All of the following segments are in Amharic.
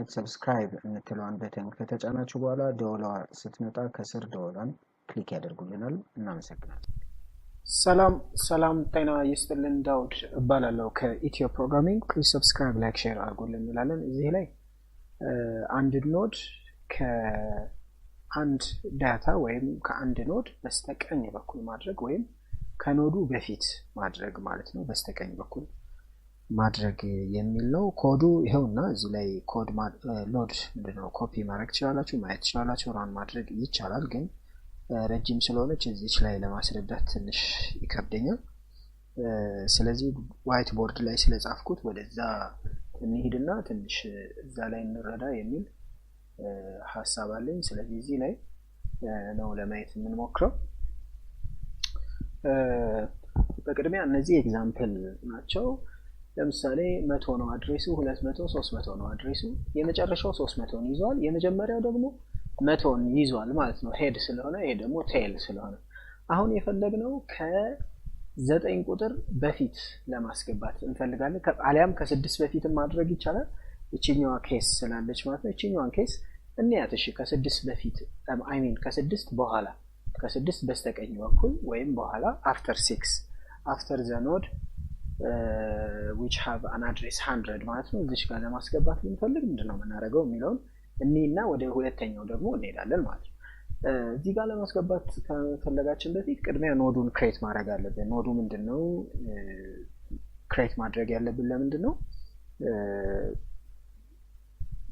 በማግኘት ሰብስክራይብ የምትለዋን በተን ከተጫናችሁ በኋላ ደወሏ ስትመጣ ከስር ደወሏን ክሊክ ያደርጉልናል። እናመሰግናለን። ሰላም ጤና ይስጥልን። ዳውድ እባላለሁ ከኢትዮ ፕሮግራሚንግ። ፕሊዝ ሰብስክራይብ፣ ላይክ፣ ሼር አድርጉልን እንላለን። እዚህ ላይ አንድ ኖድ ከአንድ ዳታ ወይም ከአንድ ኖድ በስተቀኝ በኩል ማድረግ ወይም ከኖዱ በፊት ማድረግ ማለት ነው። በስተቀኝ በኩል ማድረግ የሚል ነው። ኮዱ ይሄውና እዚህ ላይ ኮድ ሎድ ምንድነው ኮፒ ማድረግ ትችላላችሁ፣ ማየት ትችላላችሁ፣ ራን ማድረግ ይቻላል። ግን ረጅም ስለሆነች እዚች ላይ ለማስረዳት ትንሽ ይከብደኛል። ስለዚህ ዋይት ቦርድ ላይ ስለጻፍኩት ወደዛ እንሂድና ትንሽ እዛ ላይ እንረዳ የሚል ሐሳብ አለኝ። ስለዚህ እዚህ ላይ ነው ለማየት የምንሞክረው። በቅድሚያ እነዚህ ኤግዛምፕል ናቸው። ለምሳሌ 100 ነው አድሬሱ፣ 200 300 ነው አድሬሱ። የመጨረሻው 300ን ይዟል፣ የመጀመሪያው ደግሞ 100ን ይዟል ማለት ነው። ሄድ ስለሆነ ይሄ ደግሞ ቴል ስለሆነ አሁን የፈለግነው ከ9 ቁጥር በፊት ለማስገባት እንፈልጋለን። ከአሊያም ከ6 በፊት ማድረግ ይቻላል። እቺኛዋ ኬስ ስላለች ማለት ነው። እቺኛዋን ኬስ እንያት። እሺ ከ6 በፊት ከ6 በኋላ ከ6 በስተቀኝ በኩል ወይም በኋላ after 6 after the node which have an address 100 ማለት ነው። እዚህ ጋር ለማስገባት ብንፈልግ ምንድነው የምናደርገው የሚለውን እኒና ወደ ሁለተኛው ደግሞ እንሄዳለን ማለት ነው። እዚህ ጋር ለማስገባት ከፈለጋችን በፊት ቅድሚያ ኖዱን ክሬት ማድረግ አለብን። ኖዱ ምንድነው ክሬት ማድረግ ያለብን? ለምንድነው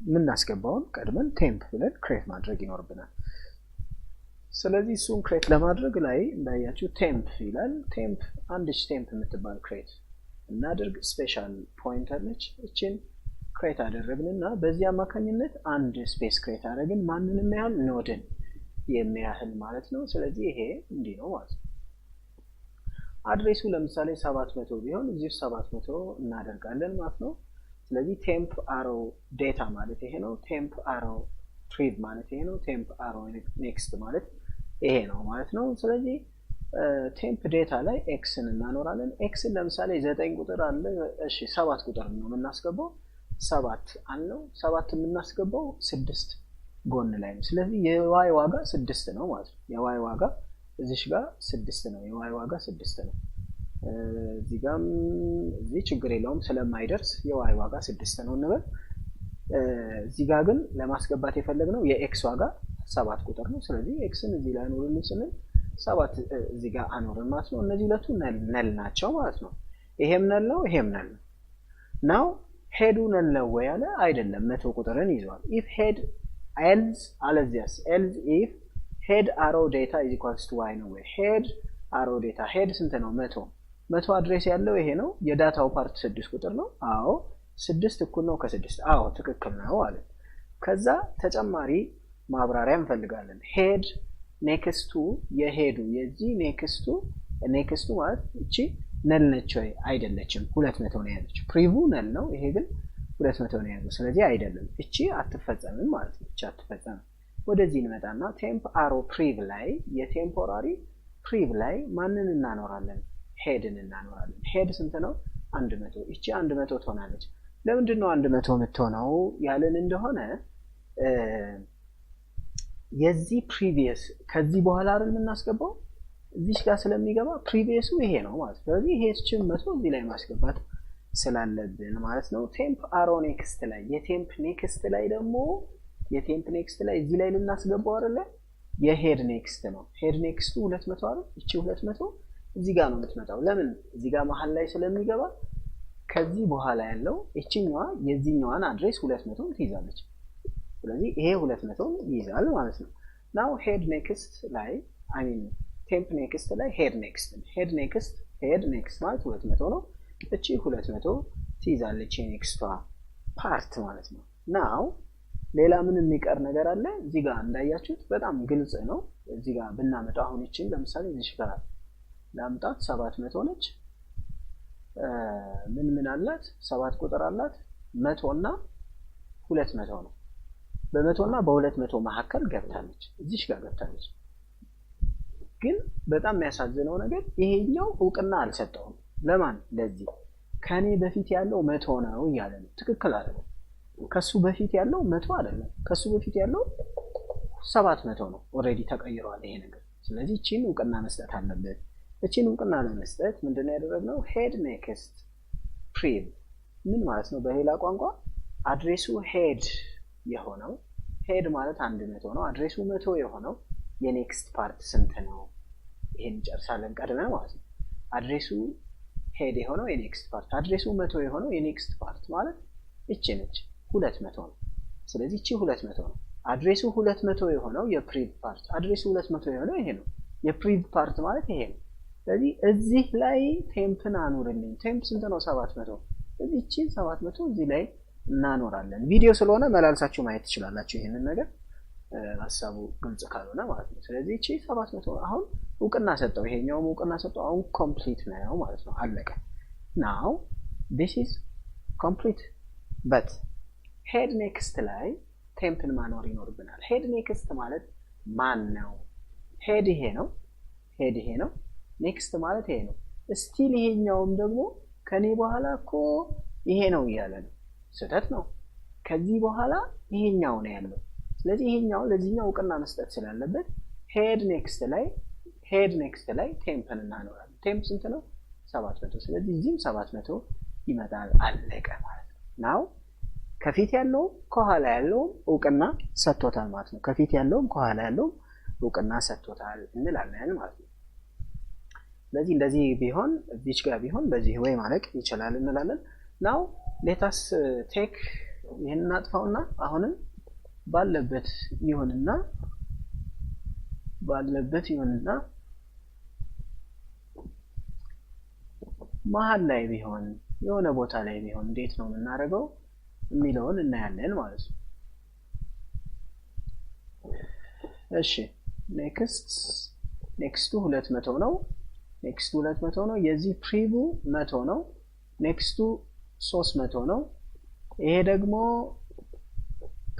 ምናስገባውን ቀድመን ቴምፕ ብለን ክሬት ማድረግ ይኖርብናል። ስለዚህ እሱን ክሬት ለማድረግ ላይ እንዳያችሁ ቴምፕ ይላል። ቴምፕ አንድች ቴምፕ የምትባል ክሬት እናድርግ። ስፔሻል ፖይንተር ነች። እቺን ክሬት አደረግንና በዚህ አማካኝነት አንድ ስፔስ ክሬት አደረግን። ማንንም ያህል ኖድን የሚያህል ማለት ነው። ስለዚህ ይሄ እንዲህ ነው ማለት ነው። አድሬሱ ለምሳሌ 700 ቢሆን እዚህ 700 እናደርጋለን ማለት ነው። ስለዚህ ቴምፕ አሮ ዴታ ማለት ይሄ ነው። ቴምፕ አሮ ትሪቭ ማለት ይሄ ነው። ቴምፕ አሮ ኔክስት ማለት ይሄ ነው ማለት ነው። ስለዚህ ቴምፕ ዴታ ላይ ኤክስን እናኖራለን። ኤክስን ለምሳሌ 9 ቁጥር አለ። እሺ 7 ቁጥር ነው የምናስገባው። 7 አለው። 7 የምናስገባው 6 ጎን ላይ ነው። ስለዚህ የዋይ ዋጋ 6 ነው ማለት ነው። የዋይ ዋጋ እዚህ ጋር 6 ነው። የዋይ ዋጋ 6 ነው። እዚህ ጋርም እዚህ ችግር የለውም ስለማይደርስ የዋይ ዋጋ 6 ነው እንበል። እዚህ ጋር ግን ለማስገባት የፈለግነው የኤክስ ዋጋ 7 ቁጥር ነው። ስለዚህ ኤክስን እዚህ ላይ አኖርልን ስንል 7 እዚህ ጋር አኖርን ማለት ነው። እነዚህ ሁለቱ ነል ናቸው ማለት ነው። ይሄም ነል ነው፣ ይሄም ነል ነው። ናው ሄዱ ነል ነው ወይ አለ? አይደለም፣ 100 ቁጥርን ይዟል። if head else አለዚያስ else if head arrow data is equals to y ነው ወይ? head arrow data head ስንት ነው? 100 አድሬስ ያለው ይሄ ነው። የዳታው ፓርት 6 ቁጥር ነው። አዎ 6 እኩል ነው ከ6። አዎ ትክክል ነው አለ። ከዛ ተጨማሪ ማብራሪያ እንፈልጋለን። ሄድ ኔክስቱ የሄዱ የዚህ ኔክስቱ ማለት እቺ ነል ነች ወይ? አይደለችም። 200 ነው ያለችው። ፕሪቭ ነል ነው፣ ይሄ ግን 200 ነው ያለው። ስለዚህ አይደለም፣ እቺ አትፈጸምም ማለት ነው። እቺ አትፈጸምም። ወደዚህ እንመጣና ቴምፕ አሮ ፕሪቭ ላይ የቴምፖራሪ ፕሪቭ ላይ ማንን እናኖራለን? ሄድን እናኖራለን። ሄድ ስንት ነው? 100። እቺ 100 ትሆናለች። ለምንድን ነው 100 የምትሆነው ያለን እንደሆነ የዚህ ፕሪቪየስ ከዚህ በኋላ አይደል የምናስገባው እዚህ ጋር ስለሚገባ ፕሪቪየሱ ይሄ ነው ማለት ነው። ስለዚህ ይሄ እቺን 100 እዚህ ላይ ማስገባት ስላለብን ማለት ነው። ቴምፕ አሮ ኔክስት ላይ የቴምፕ ኔክስት ላይ ደግሞ የቴምፕ ኔክስት ላይ እዚህ ላይ ልናስገባው አይደለ? የሄድ ኔክስት ነው። ሄድ ኔክስቱ 200 አይደል? እቺ 200 እዚህ ጋር ነው የምትመጣው። ለምን? እዚህ ጋር መሃል ላይ ስለሚገባ ከዚህ በኋላ ያለው እቺኛዋ የዚህኛዋን አድሬስ 200 ትይዛለች። ስለዚህ ይሄ 200 ይይዛል ማለት ነው። ናው ሄድ ኔክስት ላይ ቴምፕ ኔክስት ላይ ሄድ ኔክስት ማለት 200 ነው። እቺ 200 ትይዛለች የኔክስቷ ፓርት ማለት ነው። ናው ሌላ ምን የሚቀር ነገር አለ? እዚህ ጋር እንዳያችሁት በጣም ግልጽ ነው። እዚህ ጋር ብናመጣው አሁን እቺን ለምሳሌ እዚህ ጋር ላምጣት 700 ነች። ምን አላት? 7 ቁጥር አላት። 100 እና 200 ነው። በ100 እና በ200 መካከል ገብታለች። እዚህ ጋር ገብታለች። ግን በጣም የሚያሳዝነው ነገር ይሄኛው እውቅና አልሰጠውም። ለማን? ለዚህ ከኔ በፊት ያለው 100 ነው እያለ ነው። ትክክል አይደለም። ከሱ በፊት ያለው 100 አይደለም ከሱ በፊት ያለው 700 ነው ኦሬዲ ተቀይሯል ይሄ ነገር ስለዚህ እቺን እውቅና መስጠት አለበት እቺን እውቅና ለመስጠት ምንድነው ያደረግነው ሄድ ኔክስት ፕሪቭ ምን ማለት ነው በሌላ ቋንቋ አድሬሱ ሄድ የሆነው ሄድ ማለት 100 ነው አድሬሱ 100 የሆነው የኔክስት ፓርት ስንት ነው ይሄን ጨርሳለን ቀድመ ማለት ነው አድሬሱ ሄድ የሆነው የኔክስት ፓርት አድሬሱ 100 የሆነው የኔክስት ፓርት ማለት እቺ ነች 200 ነው ስለዚህ እቺ 200 ነው አድሬሱ 200 የሆነው የፕሪቭ ፓርት አድሬሱ 200 የሆነው ይሄ ነው የፕሪቭ ፓርት ማለት ይሄ ነው ስለዚህ እዚህ ላይ ቴምፕን አኑርልኝ ቴምፕ ስንት ነው 700 ስለዚህ እቺ 700 እዚህ ላይ እናኖራለን ቪዲዮ ስለሆነ መላልሳችሁ ማየት ትችላላችሁ ይሄንን ነገር ሐሳቡ ግልጽ ካልሆነ ማለት ነው ስለዚህ እቺ 700 አሁን እውቅና ሰጠው ይሄኛው እውቅና ሰጠው አሁን ኮምፕሊት ነው ማለት ነው አለቀ now this is complete but head next ላይ ቴምፕን ማኖር ይኖርብናል head next ማለት ማን ነው head ይሄ ነው head ይሄ ነው next ማለት ይሄ ነው ስቲል ይሄኛውም ደግሞ ከኔ በኋላ እኮ ይሄ ነው እያለ ነው ስህተት ነው ከዚህ በኋላ ይሄኛው ነው ያለው ስለዚህ ይሄኛው ለዚህኛው እውቅና መስጠት ስላለበት head next ላይ ቴምፕን እናኖራለን ቴምፕ ስንት ነው 700 ስለዚህ እዚህም 700 ይመጣል አለቀ ማለት ነው now ከፊት ያለው ከኋላ ያለው እውቅና ሰጥቶታል ማለት ነው ከፊት ያለው ከኋላ ያለው እውቅና ሰጥቶታል እንላለን ማለት ነው ስለዚህ እንደዚህ ቢሆን እዚች ጋር ቢሆን በዚህ ወይ ማለት ይችላል እንላለን now let us take ይሄንን አጥፋውና አሁንም ባለበት ይሆንና መሃል ላይ ቢሆን የሆነ ቦታ ላይ ቢሆን እንዴት ነው የምናደርገው የሚለውን እናያለን ማለት ነው እሺ ኔክስቱ 200 ነው ኔክስቱ 200 ነው የዚህ ፕሪቭ 100 ነው ኔክስቱ 300 ነው ይሄ ደግሞ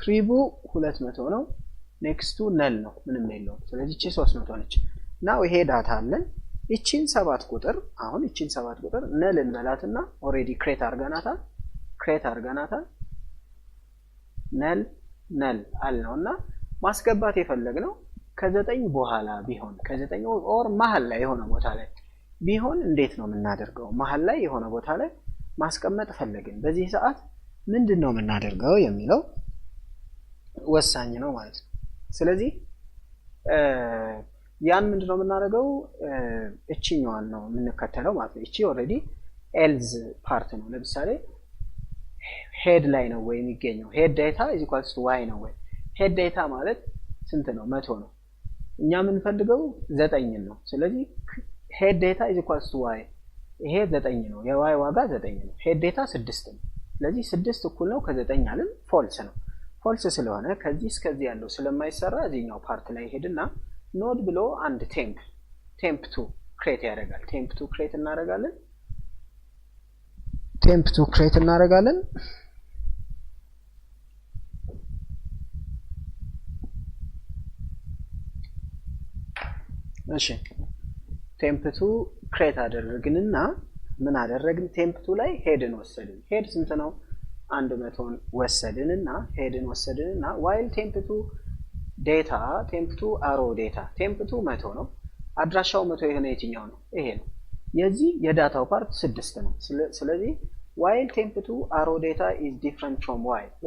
ፕሪቭ 200 ነው ኔክስቱ ነል ነው ምንም የለውም ስለዚህ እቺ 300 ነች now ይሄ ዳታ አለን እቺን 7 ቁጥር አሁን እቺን 7 ቁጥር ነል እንበላትና ኦሬዲ ክሬት አርጋናታል ነል አልነውና ማስገባት የፈለግነው ከ9 በኋላ ቢሆን ከ9 ኦር መሃል ላይ የሆነ ቦታ ላይ ቢሆን እንዴት ነው የምናደርገው መሃል ላይ የሆነ ቦታ ላይ ማስቀመጥ ፈለግን በዚህ ሰዓት ምንድነው የምናደርገው የሚለው ወሳኝ ነው ማለት ነው ስለዚህ ያን ምንድነው የምናደርገው እቺኛዋን ነው የምንከተለው ማለት ነው እቺ ኦሬዲ ኤልዝ ፓርት ነው ለምሳሌ ሄድ ላይ ነው ወይ የሚገኘው ሄድ ዳታ y ነው ወይ ሄድ ዳታ ማለት ስንት ነው 100 ነው እኛ የምንፈልገው 9 ነው ስለዚህ ሄድ ዳታ y ይሄ 9 ነው የy ዋጋ 9 ነው ሄድ ዳታ 6 ነው ስለዚህ 6 እኩል ነው ከ9 አለን ፎልስ ነው ፎልስ ስለሆነ ከዚህ እስከዚህ ያለው ስለማይሰራ እዚህኛው ፓርት ላይ ሄድና ኖድ ብሎ አንድ ቴምፕ2 ክሬት ያደርጋል ቴምፕ2 ክሬት እናደርጋለን እሺ ቴምፕ2 ክሬት አደረግንና ምን አደረግን ቴምፕ2 ላይ ሄድን ወሰድን ሄድ ስንት ነው 100 ወሰድንና ሄድን ወሰድንና while ቴምፕ2 ዴታ ቴምፕ2 አሮ ዴታ ቴምፕ2 100 ነው አድራሻው 100 የሆነ የትኛው ነው ይሄ ነው የዚህ የዳታው ፓርት 6 ነው ስለዚህ while ቴምፕ2 አሮ ዴታ is different from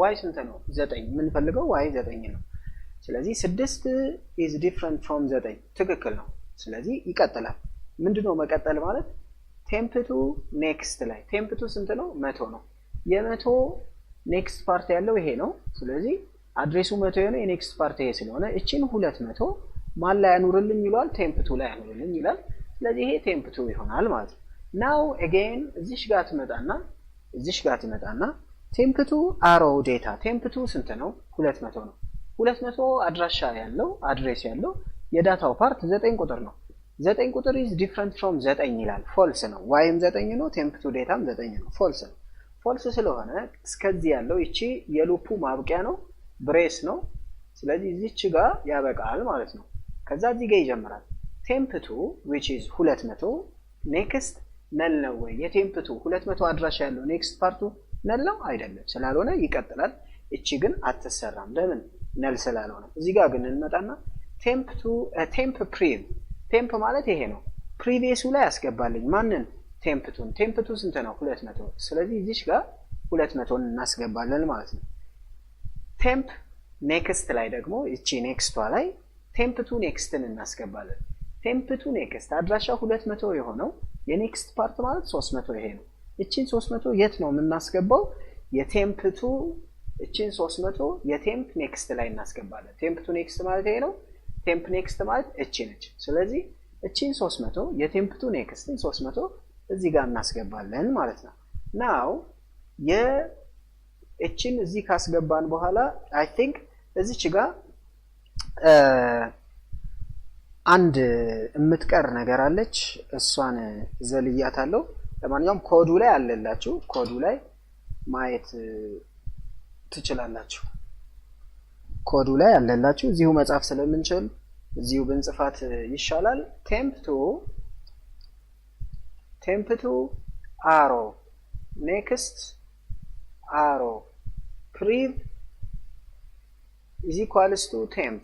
y ስንት ነው 9 ምን ፈልገው y 9 ነው ስለዚህ 6 is different from 9 ትክክል ነው ስለዚህ ይቀጥላል ምንድነው መቀጠል ማለት ቴምፕ2 ኔክስት ላይ ቴምፕ2 ስንት ነው 100 ነው የ100 ኔክስት ፓርት ያለው ይሄ ነው ስለዚህ አድሬሱ 100 የሆነ የኔክስት ፓርት ይሄ ስለሆነ እቺን 200 ማን ላይ ያኑርልኝ ይላል ቴምፕ2 ላይ ያኑርልኝ ይላል ስለዚህ ይሄ ቴምፕ2 ይሆናል ማለት ነው now again እዚሽ ጋር ትመጣና ቴምፕ2 አሮ ዴታ ቴምፕ2 ስንት ነው 200 ነው 200 አድራሻ ያለው አድሬስ ያለው የዳታው ፓርት 9 ቁጥር ነው 9 ቁጥር is different from 9 ይላል ፎልስ ነው yም 9 ነው ቴምፕ2 ዴታም 9 ነው ፎልስ ነው ፎልስ ስለሆነ እስከዚህ ያለው እቺ የሉፑ ማብቂያ ነው ብሬስ ነው ስለዚህ እዚች ጋር ያበቃል ማለት ነው ከዛ እዚህ ጋር ይጀምራል ቴምፕ2 which is 200 next ነል ነው ወይ የቴምፕ2 200 አድራሻ ያለው ኔክስት ፓርቱ ነል ነው አይደለም ስላልሆነ ይቀጥላል እቺ ግን አትሰራም ለምን ነል ስላልሆነ እዚህ ጋር ግን እንመጣና temp to temp prev temp ማለት ይሄ ነው previous ላይ ያስገባልኝ ማንን temp to ስንት ነው 200 ስለዚህ እዚህ ጋር 200 እናስገባለን ማለት ነው temp next ላይ ደግሞ እቺ next ላይ temp to nextን እናስገባለን temp to next አድራሻ 200 የሆነው የኔክስት ፓርት ማለት 300 ይሄ ነው እቺን 300 የት ነው የምናስገባው የtemp to እቺን 300 የtemp next ላይ እናስገባለን temp to next ማለት ይሄ ነው temp next ማለት እቺ ነች ስለዚህ እቺን 300 የtemp to nexትን 300 እዚህ ጋር እናስገባለን ማለት ነው now እቺን እዚህ ካስገባን በኋላ I think እዚች ጋር አንድ የምትቀር ነገር አለች እሷን ዘልያታለሁ ለማንኛውም ኮዱ ላይ አለላችሁ ኮዱ ላይ ማየት ትችላላችሁ ኮዱ ላይ አለላችሁ እዚሁ መጻፍ ስለምንችል እዚሁ ብንጽፋት ይሻላል temp to arrow next arrow prev is equals to temp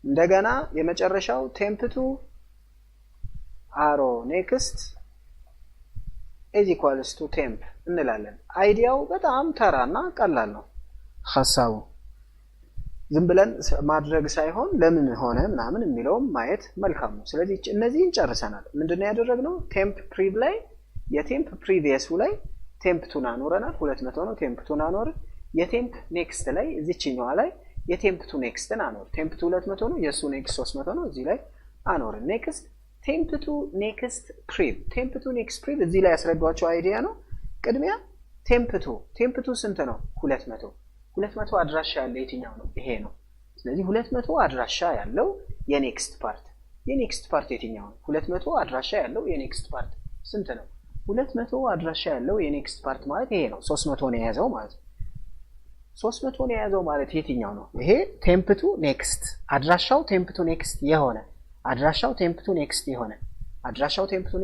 እንደገና የመጨረሻው temp to arrow next is equals to temp እንላለን አይዲያው በጣም ተራና ቀላል ነው ሐሳቡ ዝም ብለን ማድረግ ሳይሆን ለምን ሆነ ምናምን የሚለው ማየት መልካም ነው ስለዚህ እነዚህን ጨርሰናል ምንድነው ያደረግነው temp prev ላይ የtemp previous ላይ temp to አኖረናል 200 ነው temp to አኖር የtemp next ላይ እዚህኛዋ ላይ የtemp to next አኖር temp to 200 ነው የሱ next 300 ነው እዚህ ላይ አኖር next temp to next prev temp to next prev እዚህ ላይ ያስረዷቸው አይዲያ ነው ቅድሚያ temp to ስንት ነው 200 አድራሻ ያለው የትኛው ነው ይሄ ነው ስለዚህ 200 አድራሻ ያለው የኔክስት ፓርት የትኛው ነው 200 አድራሻ ያለው የኔክስት ፓርት ስንት ነው 200 አድራሻ ያለው የኔክስት ፓርት ማለት ይሄ ነው 300 ነው የያዘው ማለት 300 ነው የያዘው ማለት የትኛው ነው ይሄ temp to next አድራሻው temp to next የሆነ አድራሻው temp to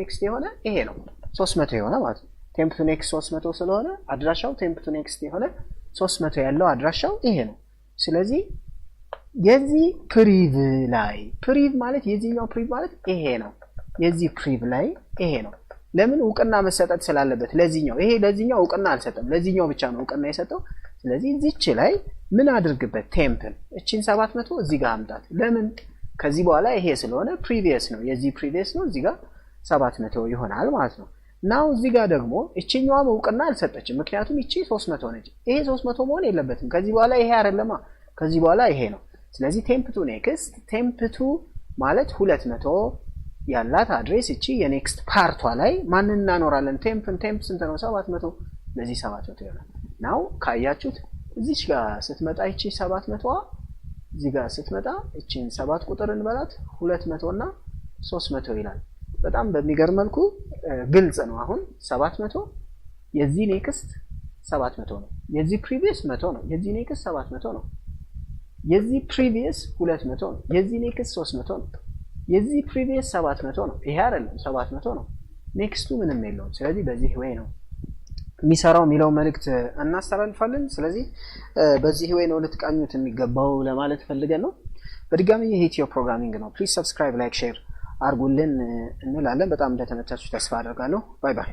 next የሆነ ይሄ ነው 300 የሆነ ማለት temp to next 300 ስለሆነ አድራሻው temp to next የሆነ 300 ያለው አድራሻው ይሄ ነው ስለዚህ የዚህ ፕሪቭ ላይ ፕሪቭ ማለት የዚህኛው ፕሪቭ ማለት ይሄ ነው የዚህ ፕሪቭ ላይ ይሄ ነው ለምን ዕውቅና መሰጠት ስላለበት ለዚህኛው ይሄ ለዚህኛው ዕውቅና አልሰጠም ለዚህኛው ብቻ ነው ዕውቅና የሰጠው ስለዚህ እዚች ላይ ምን አድርግበት ቴምፕን እቺን 700 እዚህ ጋር አምጣት ለምን ከዚህ በኋላ ይሄ ስለሆነ ፕሪቪየስ ነው የዚህ ፕሪቪየስ ነው እዚህ ጋር 700 ይሆናል ማለት ነው ናው እዚህ ጋር ደግሞ እቺኛው ዕውቅና አልሰጠችም ምክንያቱም እቺ 300 ነች ይሄ 300 መሆን የለበትም ከዚህ በኋላ ይሄ አይደለማ ከዚህ በኋላ ይሄ ነው ስለዚህ temp to next temp to ማለት 200 ያላት አድሬስ እቺ የኔክስት ፓርቷ ላይ ማን እናኖራለን temp ስንት ነው 700 ለዚህ 700 ይሆናል ናው ካያችሁት እዚች ጋር ስትመጣ እቺ 700ዋ እዚህ ጋር ስትመጣ እቺን 7 ቁጥር እንበላት 200 እና 300 ይላል በጣም በሚገርም መልኩ ግልጽ ነው አሁን 700 የዚህ ኔክስት 700 ነው የዚህ ፕሪቪየስ 100 ነው የዚህ ኔክስት 700 ነው የዚህ ፕሪቪየስ 200 ነው የዚህ ኔክስት 300 ነው የዚህ ፕሪቪየስ 700 ነው ይሄ አይደለም 700 ነው ኔክስቱ ምንም የለውም ስለዚህ በዚህ ወይ ነው የሚሰራው የሚለው መልእክት እናስተላልፋለን ስለዚህ በዚህ ወይ ነው ልትቃኙት የሚገባው ለማለት ፈልገን ነው በድጋሚ ይሄ ኢትዮ ፕሮግራሚንግ ነው ፕሊዝ ሰብስክራይብ ላይክ ሼር አርጉልን እንላለን በጣም እንደተመቻችሁ ተስፋ አደርጋለሁ ባይ ባይ